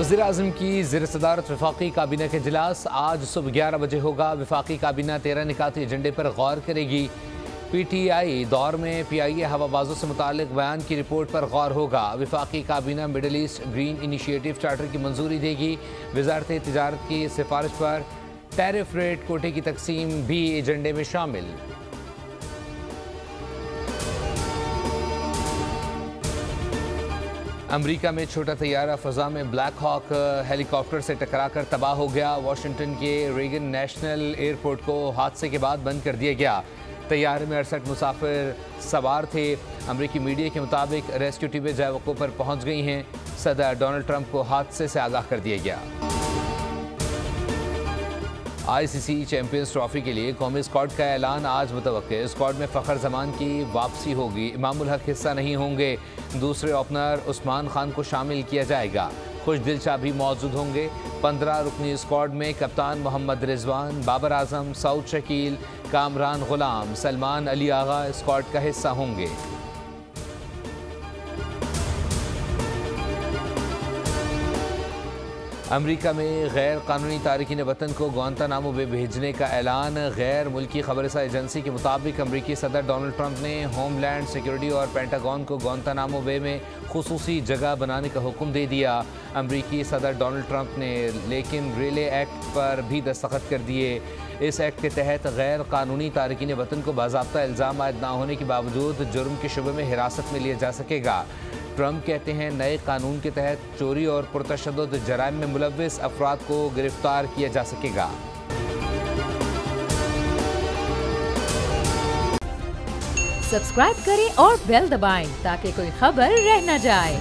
वज़ीर-ए-आज़म की ज़ेर सदारत वफ़ाक़ी काबीना का इजलास आज सुबह 11 बजे होगा। वफ़ाक़ी काबीना 13 निकाती एजेंडे पर गौर करेगी। PTI दौर में PIA हवाबाजों से मुताल्लिक़ बयान की रिपोर्ट पर गौर होगा। वफ़ाक़ी काबीना middle east green initiative charter की मंजूरी देगी। वज़ारत तिजारत की सिफारिश पर टैरिफ रेट कोटे की तकसीम भी एजेंडे में शामिल। अमरीका में छोटा तैयारा फ़ज़ा में ब्लैक हॉक हेलीकॉप्टर से टकराकर तबाह हो गया। वाशिंगटन के रेगन नेशनल एयरपोर्ट को हादसे के बाद बंद कर दिया गया। तैयारे में 68 मुसाफिर सवार थे। अमरीकी मीडिया के मुताबिक रेस्क्यू टीमें जगह वक़्फ़ पर पहुंच गई हैं। सदर डोनाल्ड ट्रंप को हादसे से आगाह कर दिया गया। ICC चैंपियंस ट्रॉफी के लिए कौमी स्क्वाड का ऐलान आज मुतवक्के। स्क्वाड में फ़खर जमान की वापसी होगी। इमामुल हक हिस्सा नहीं होंगे। दूसरे ओपनर उस्मान खान को शामिल किया जाएगा। खुशदिल शाह भी मौजूद होंगे। 15 रुकनी स्क्वाड में कप्तान मोहम्मद रिजवान, बाबर आजम, सऊद शकील, कामरान गुलाम, सलमान अली आगा स्क्वाड का हिस्सा होंगे। अमरीका में गैर कानूनी तारकीन वतन को गुआंतानामो बे भेजने का ऐलान। गैर मुल्की खबरसा एजेंसी के मुताबिक अमरीकी सदर डोनाल्ड ट्रंप ने होमलैंड सिक्योरिटी और पेंटागन को गुआंतानामो बे में खुसूसी जगह बनाने का हुक्म दे दिया। अमरीकी सदर डोनाल्ड ट्रंप ने लेकिन रिले एक्ट पर भी दस्तखत कर दिए। इस एक्ट के तहत गैर कानूनी तारकीन वतन को बाज़ाब्ता इल्ज़ाम आयद न होने के बावजूद जुर्म के शुबे में हिरासत में लिया जा सकेगा। ट्रंप कहते हैं नए कानून के तहत चोरी और पुरतशद्दुद जराइम में मुलव्विस अफराद को गिरफ्तार किया जा सकेगा। सब्सक्राइब करें और बेल दबाएं ताकि कोई खबर रह न जाए।